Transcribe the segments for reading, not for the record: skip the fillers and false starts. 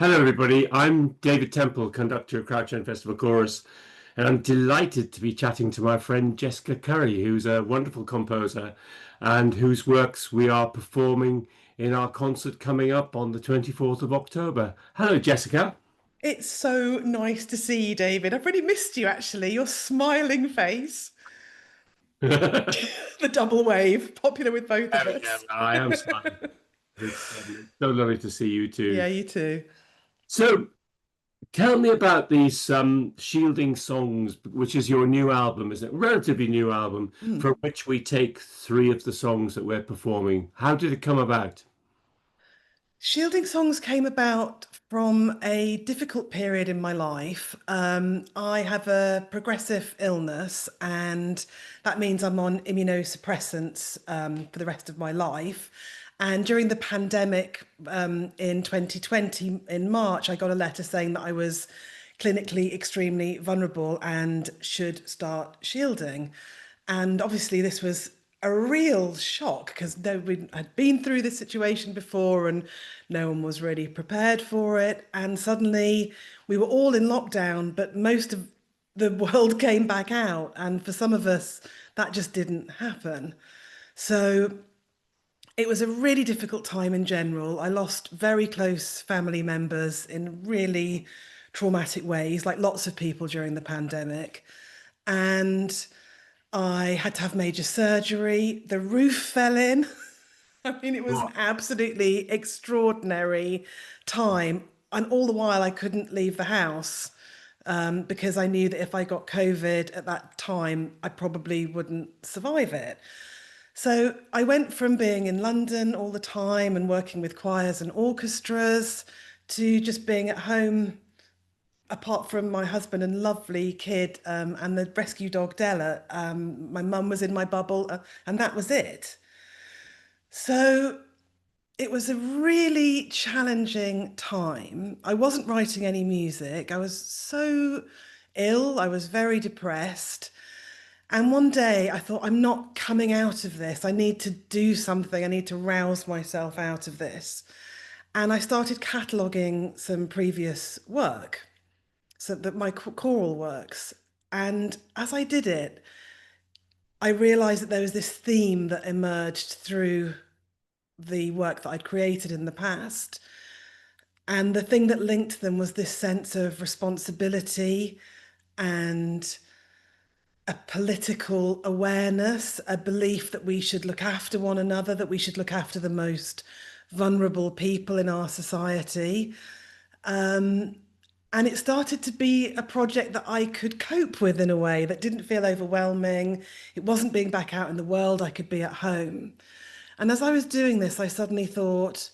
Hello, everybody. I'm David Temple, conductor of Crouch End Festival Chorus, and I'm delighted to be chatting to my friend Jessica Curry, who's a wonderful composer and whose works we are performing in our concert coming up on the 24th of October. Hello, Jessica. It's so nice to see you, David. I've really missed you, actually. Your smiling face, the double wave, popular with both of Yeah, us. I am smiling. It's so lovely to see you Yeah, too. you too. So, tell me about these Shielding Songs, which is your new album, isn't it? Relatively new album, Mm. from which we take three of the songs that we're performing. How did it come about? Shielding Songs came about from a difficult period in my life. I have a progressive illness, and that means I'm on immunosuppressants for the rest of my life. And during the pandemic in 2020, in March, I got a letter saying that I was clinically extremely vulnerable and should start shielding. And obviously, this was a real shock because nobody had been through this situation before and no one was really prepared for it. And suddenly we were all in lockdown, but most of the world came back out. And for some of us, that just didn't happen. So it was a really difficult time in general. I lost very close family members in really traumatic ways, like lots of people during the pandemic. And I had to have major surgery. The roof fell in. I mean, it was an What? absolutely extraordinary time. And all the while, I couldn't leave the house because I knew that if I got COVID at that time, I probably wouldn't survive it. So I went from being in London all the time and working with choirs and orchestras to just being at home, apart from my husband and lovely kid and the rescue dog Della. My mum was in my bubble, and that was it. So it was a really challenging time. I wasn't writing any music. I was so ill. I was very depressed. And one day I thought, I'm not coming out of this. I need to do something. I need to rouse myself out of this. And I started cataloguing some previous work, so that my choral works. And as I did it, I realized that there was this theme that emerged through the work that I'd created in the past. And the thing that linked them was this sense of responsibility and a political awareness, a belief that we should look after one another, that we should look after the most vulnerable people in our society. And it started to be a project that I could cope with in a way that didn't feel overwhelming. It wasn't being back out in the world, I could be at home. And as I was doing this, I suddenly thought,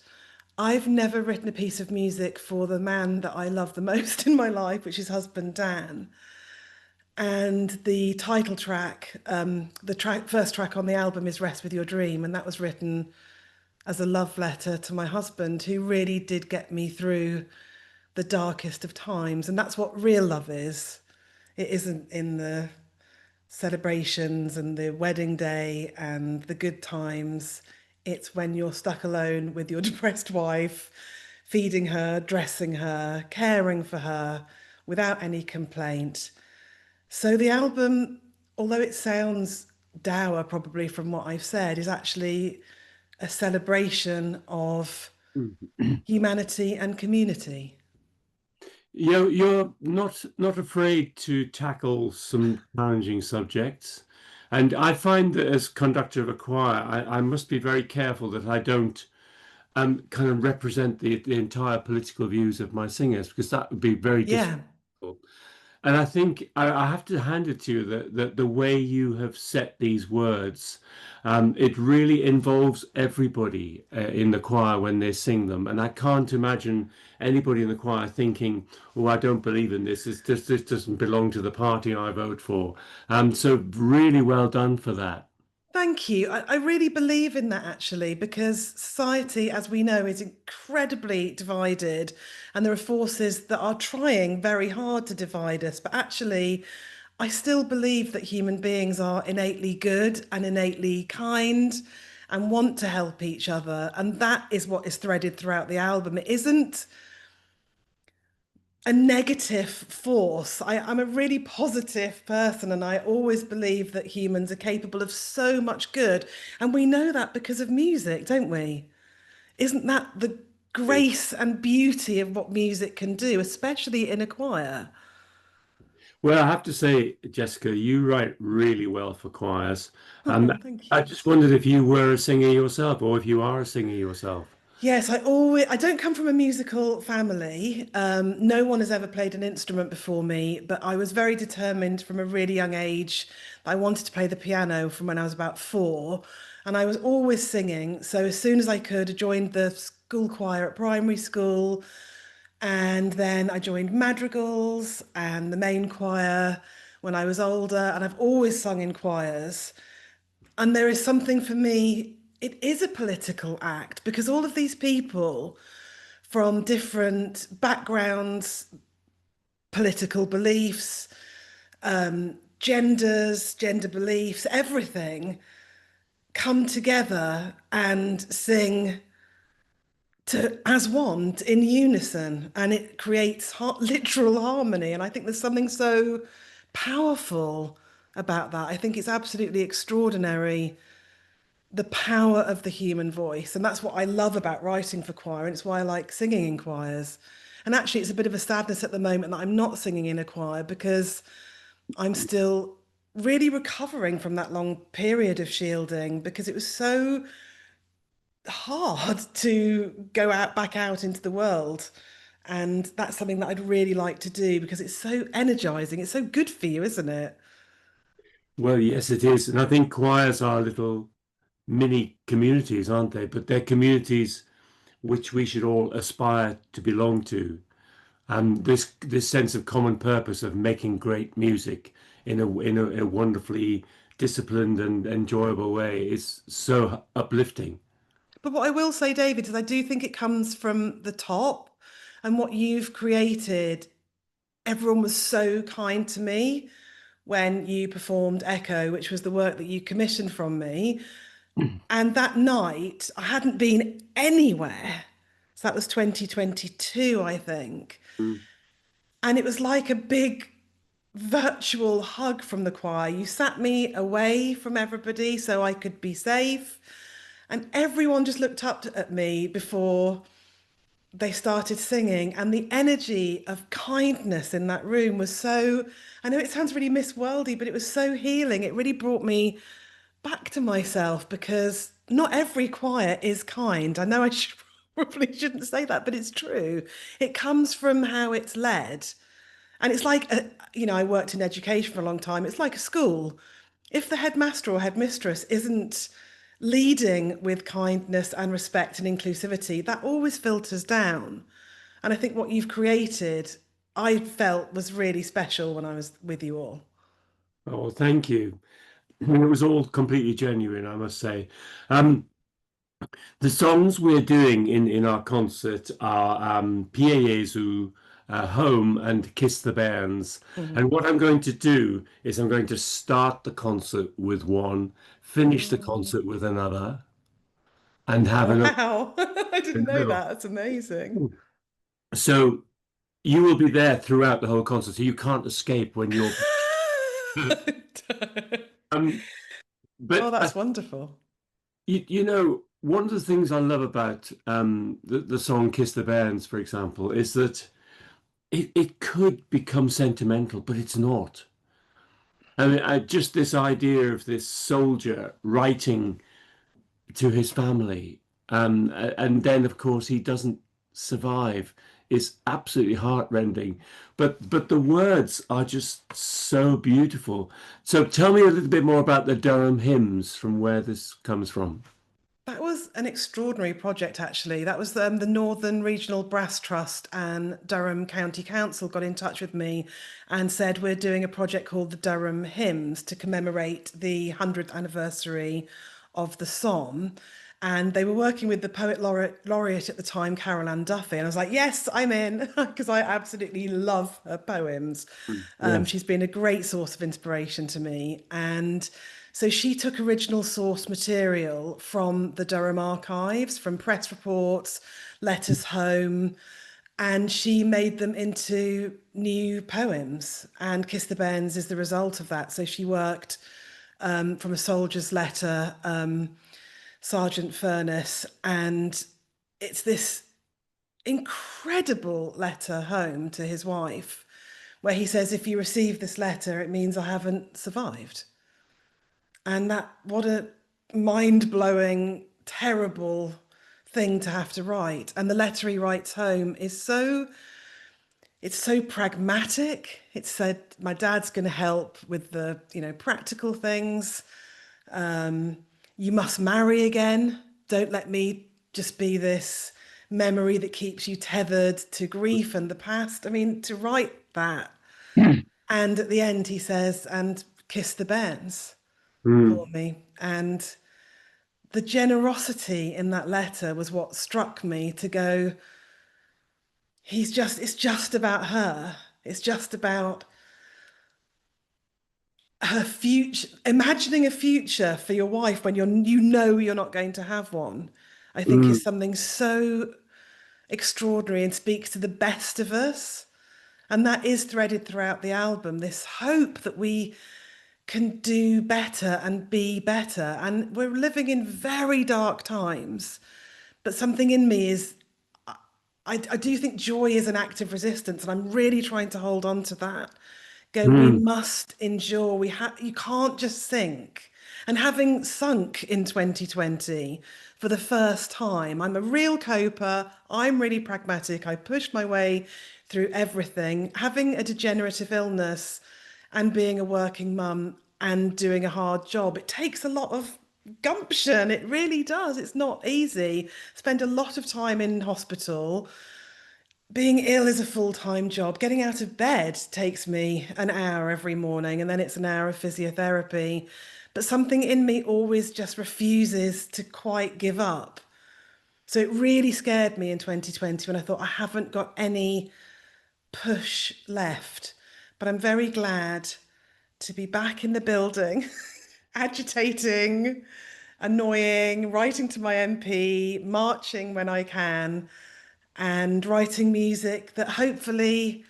I've never written a piece of music for the man that I love the most in my life, which is husband Dan. And the title track, first track on the album is Rest with Your Dream. And that was written as a love letter to my husband, who really did get me through the darkest of times. And that's what real love is. It isn't in the celebrations and the wedding day and the good times. It's when you're stuck alone with your depressed wife, feeding her, dressing her, caring for her without any complaint. So the album, although it sounds dour probably from what I've said, is actually a celebration of humanity and community. You're not afraid to tackle some challenging subjects. And I find that as conductor of a choir, I must be very careful that I don't kind of represent the entire political views of my singers, because that would be very Yeah. difficult. And I think I have to hand it to you that the way you have set these words, it really involves everybody in the choir when they sing them. And I can't imagine anybody in the choir thinking, "Oh, I don't believe in this. This doesn't belong to the party I vote for." So really well done for that. Thank you. I really believe in that actually, because society, as we know, is incredibly divided, and there are forces that are trying very hard to divide us. But actually, I still believe that human beings are innately good and innately kind and want to help each other. And that is what is threaded throughout the album. It isn't a negative force. I'm a really positive person, and I always believe that humans are capable of so much good. And we know that because of music, don't we? Isn't that the grace and beauty of what music can do, especially in a choir? Well, I have to say, Jessica, you write really well for choirs. Um, Oh, thank I you. just wondered if you were a singer yourself, or if you are a singer yourself. Yes, I don't come from a musical family. No one has ever played an instrument before me, but I was very determined from a really young age. I wanted to play the piano from when I was about 4, and I was always singing. So as soon as I could, I joined the school choir at primary school, and then I joined madrigals and the main choir when I was older, and I've always sung in choirs. And there is something for me, it is a political act because all of these people from different backgrounds, political beliefs, genders, gender beliefs, everything come together and sing to as one in unison, and it creates literal harmony. And I think there's something so powerful about that. I think it's absolutely extraordinary, the power of the human voice. And that's what I love about writing for choir. And it's why I like singing in choirs. And actually, it's a bit of a sadness at the moment that I'm not singing in a choir because I'm still really recovering from that long period of shielding because it was so hard to go out back out into the world. And that's something that I'd really like to do because it's so energizing. It's so good for you, isn't it? Well, yes, it is. And I think choirs are little mini communities, aren't they? But they're communities which we should all aspire to belong to. And this sense of common purpose of making great music in a wonderfully disciplined and enjoyable way is so uplifting. But what I will say, David, is I do think it comes from the top, and what you've created. Everyone was so kind to me when you performed Echo, which was the work that you commissioned from me. And that night, I hadn't been anywhere. So that was 2022, I think. Mm. And it was like a big virtual hug from the choir. You sat me away from everybody so I could be safe. And everyone just looked up at me before they started singing, and the energy of kindness in that room was so, I know it sounds really Miss Worldy, but it was so healing. It really brought me back to myself because not every choir is kind. I know probably shouldn't say that, but it's true. It comes from how it's led. And it's like, I worked in education for a long time. It's like a school. If the headmaster or headmistress isn't leading with kindness and respect and inclusivity, that always filters down. And I think what you've created, I felt was really special when I was with you all. Oh, thank you. It was all completely genuine, I must say. Um, the songs we're doing in our concert are Pie Jesu, Home, and Kiss the Bands. And Mhm. what I'm going to do is I'm going to start the concert with one, finish the Oh, concert with another, and have another wow. I in didn't the know middle. that. That's amazing. So you will be there throughout the whole concert, so you can't escape when you're. Um, Oh, but that's wonderful. one of the things I love about the song Kiss the Bands, for example, is that it could become sentimental, but it's not. I mean, just this idea of this soldier writing to his family, and then of course he doesn't survive, is absolutely heartrending. But the words are just so beautiful. So tell me a little bit more about the Durham hymns, from where this comes from. That was an extraordinary project, actually. That was the Northern Regional Brass Trust and Durham County Council got in touch with me and said, we're doing a project called the Durham Hymns to commemorate the 100th anniversary of the Somme. And they were working with the laureate at the time, Carol Ann Duffy. And I was like, yes, I'm in, because I absolutely love her poems. Yes. She's been a great source of inspiration to me. And so she took original source material from the Durham archives, from press reports, letters home, and she made them into new poems. And Kiss the Bends is the result of that. So she worked from a soldier's letter, Sergeant Furness, and it's this incredible letter home to his wife where he says, if you receive this letter, it means I haven't survived. And that, what a mind blowing, terrible thing to have to write. And the letter he writes home is so, it's so pragmatic. It said, my dad's going to help with the, practical things. You must marry again. Don't let me just be this memory that keeps you tethered to grief and the past. I mean, to write that. And at the end, he says, and kiss the bairns for Mm, me. And the generosity in that letter was what struck me to go, it's just about her. It's just about her future, imagining a future for your wife when you're not going to have one, I think mm, is something so extraordinary and speaks to the best of us. And that is threaded throughout the album, this hope that we can do better and be better. And we're living in very dark times, but something in me is, I do think joy is an act of resistance, and I'm really trying to hold on to that. Go, we mm, must endure. You can't just sink. And having sunk in 2020 for the first time, I'm a real coper. I'm really pragmatic. I pushed my way through everything. Having a degenerative illness and being a working mum and doing a hard job, it takes a lot of gumption. It really does. It's not easy. Spend a lot of time in hospital. Being ill is a full-time job. Getting out of bed takes me an hour every morning, and then it's an hour of physiotherapy. But something in me always just refuses to quite give up. So it really scared me in 2020 when I thought I haven't got any push left. But I'm very glad to be back in the building, agitating, annoying, writing to my MP, marching when I can, and writing music that hopefully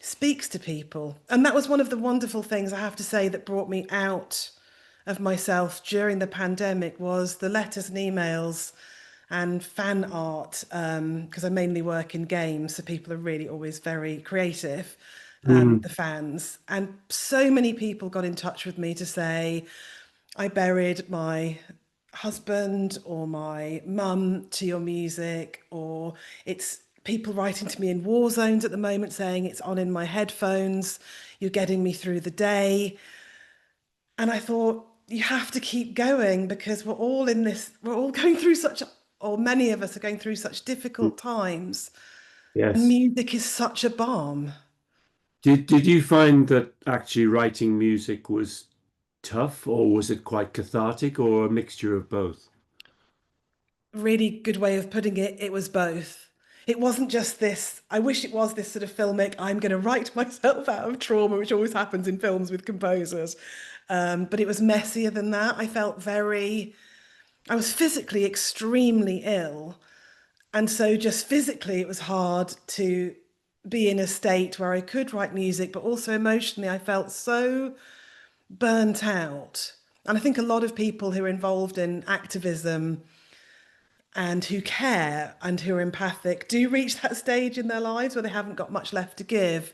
speaks to people. And that was one of the wonderful things I have to say that brought me out of myself during the pandemic was the letters and emails and fan art, because I mainly work in games, so people are really always very creative, mm, the fans. And so many people got in touch with me to say, I buried my husband or my mum to your music, or it's people writing to me in war zones at the moment saying it's on in my headphones, you're getting me through the day. And I thought, you have to keep going because we're all going through such, or many of us are going through such mm. difficult times. And Yes. music is such a balm. Did you find that actually writing music was tough, or was it quite cathartic, or a mixture of both? Really good way of putting it. It was both. It wasn't just this, I wish it was this sort of filmic, I'm going to write myself out of trauma, which always happens in films with composers. But it was messier than that. I was physically extremely ill. And so just physically, it was hard to be in a state where I could write music, but also emotionally, I felt so burnt out. And I think a lot of people who are involved in activism and who care and who are empathic do reach that stage in their lives where they haven't got much left to give.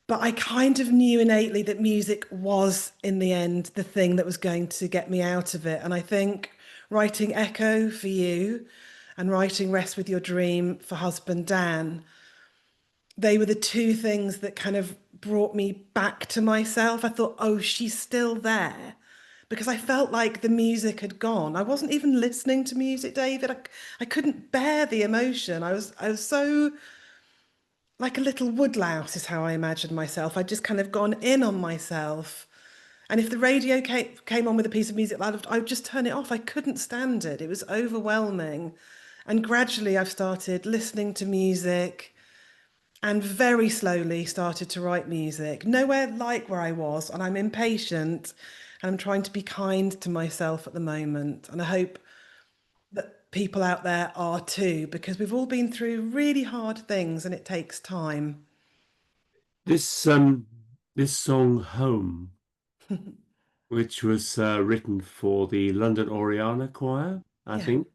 But I kind of knew innately that music was, in the end, the thing that was going to get me out of it. And I think writing Echo for you and writing Rest with Your Dream for husband Dan, they were the two things that kind of brought me back to myself. I thought, oh, she's still there. Because I felt like the music had gone. I wasn't even listening to music, David. I couldn't bear the emotion. I was so like a little woodlouse is how I imagined myself. I'd just kind of gone in on myself. And if the radio came on with a piece of music that I loved, I would just turn it off. I couldn't stand it. It was overwhelming. And gradually I've started listening to music and very slowly started to write music. Nowhere like where I was, and I'm impatient and I'm trying to be kind to myself at the moment. And I hope that. people out there are too, because we've all been through really hard things and it takes time. This this song "Home," which was written for the London Oriana Choir, I Yeah, think,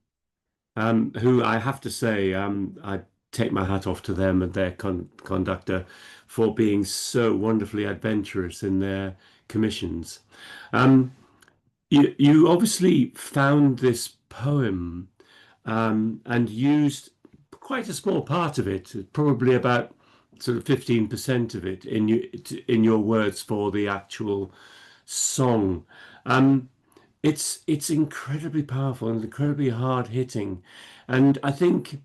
who I have to say, I take my hat off to them and their conductor for being so wonderfully adventurous in their commissions. Um, you obviously found this poem and used quite a small part of it, probably about sort of 15% of it in your words for the actual song. Um, it's incredibly powerful and incredibly hard hitting, and I think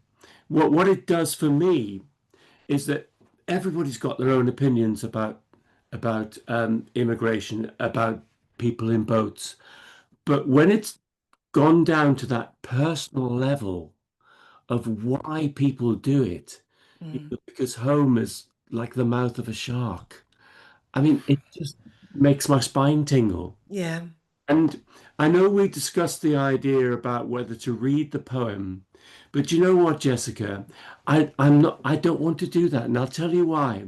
what it does for me is that everybody's got their own opinions about immigration, about people in boats, but when it's gone down to that personal level of why people do it, mm, because home is like the mouth of a shark. I mean, it just makes my spine tingle. yeah, And I know we discussed the idea about whether to read the poem, but you know what, Jessica? I don't want to do that, and I'll tell you why.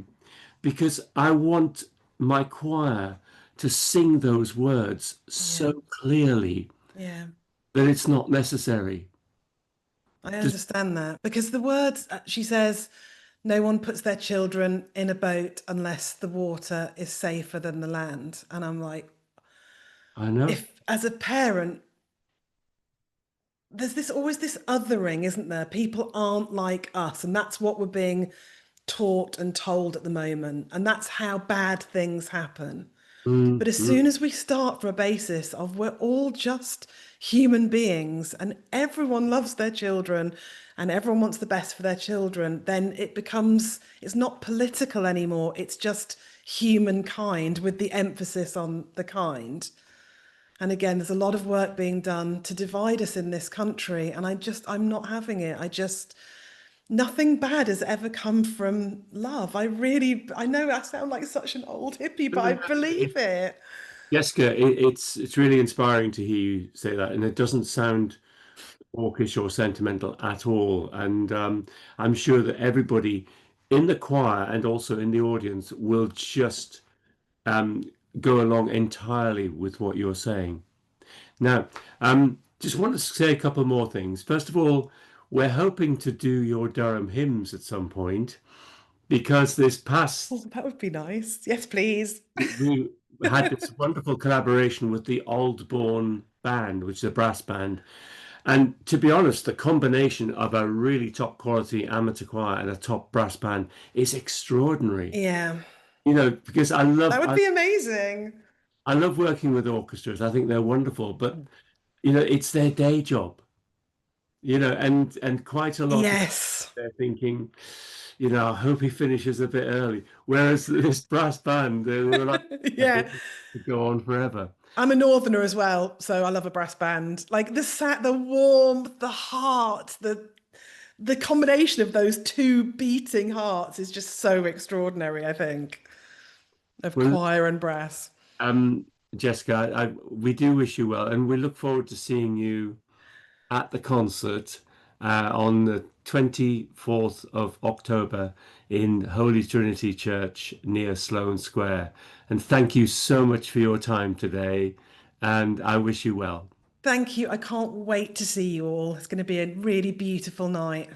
Because I want my choir to sing those words yeah, so clearly yeah. that it's not necessary. I Just, understand that because the words, she says, no one puts their children in a boat unless the water is safer than the land. And I'm like, I know. if as a parent, there's this always this othering, isn't there? People aren't like us, and that's what we're being taught and told at the moment. And that's how bad things happen. Mm, But as mm. soon as we start from a basis of we're all just human beings and everyone loves their children and everyone wants the best for their children, then it's not political anymore. It's just humankind with the emphasis on the kind. And again, there's a lot of work being done to divide us in this country. And I'm not having it. Nothing bad has ever come from love. I know I sound like such an old hippie, No, but no, I no. believe it. Jessica, it's really inspiring to hear you say that, and it doesn't sound hawkish or sentimental at all. And I'm sure that everybody in the choir and also in the audience will just um, go along entirely with what you're saying. Now, just want to say a couple more things. First of all, we're hoping to do your Durham hymns at some point because this Oh, past that would be nice. Yes, please. we had this wonderful collaboration with the Aldbourne Band, which is a brass band. And to be honest, the combination of a really top quality amateur choir and a top brass band is extraordinary. Yeah, You know, because that would be amazing. I love working with orchestras. I think they're wonderful, but you know, it's their day job. You know, and quite a lot of Yes. they're thinking, you know, I hope he finishes a bit early. Whereas this brass band, they were like, I Yeah. hope it could go on forever. I'm a northerner as well, so I love a brass band. Like the warmth, the heart, the combination of those two beating hearts is just so extraordinary, I think, of Well, choir and brass. um, Jessica, we do wish you well, and we look forward to seeing you at the concert on the 24th of October in Holy Trinity Church near Sloane Square. And thank you so much for your time today, and I wish you well. Thank you. I can't wait to see you all. It's going to be a really beautiful night.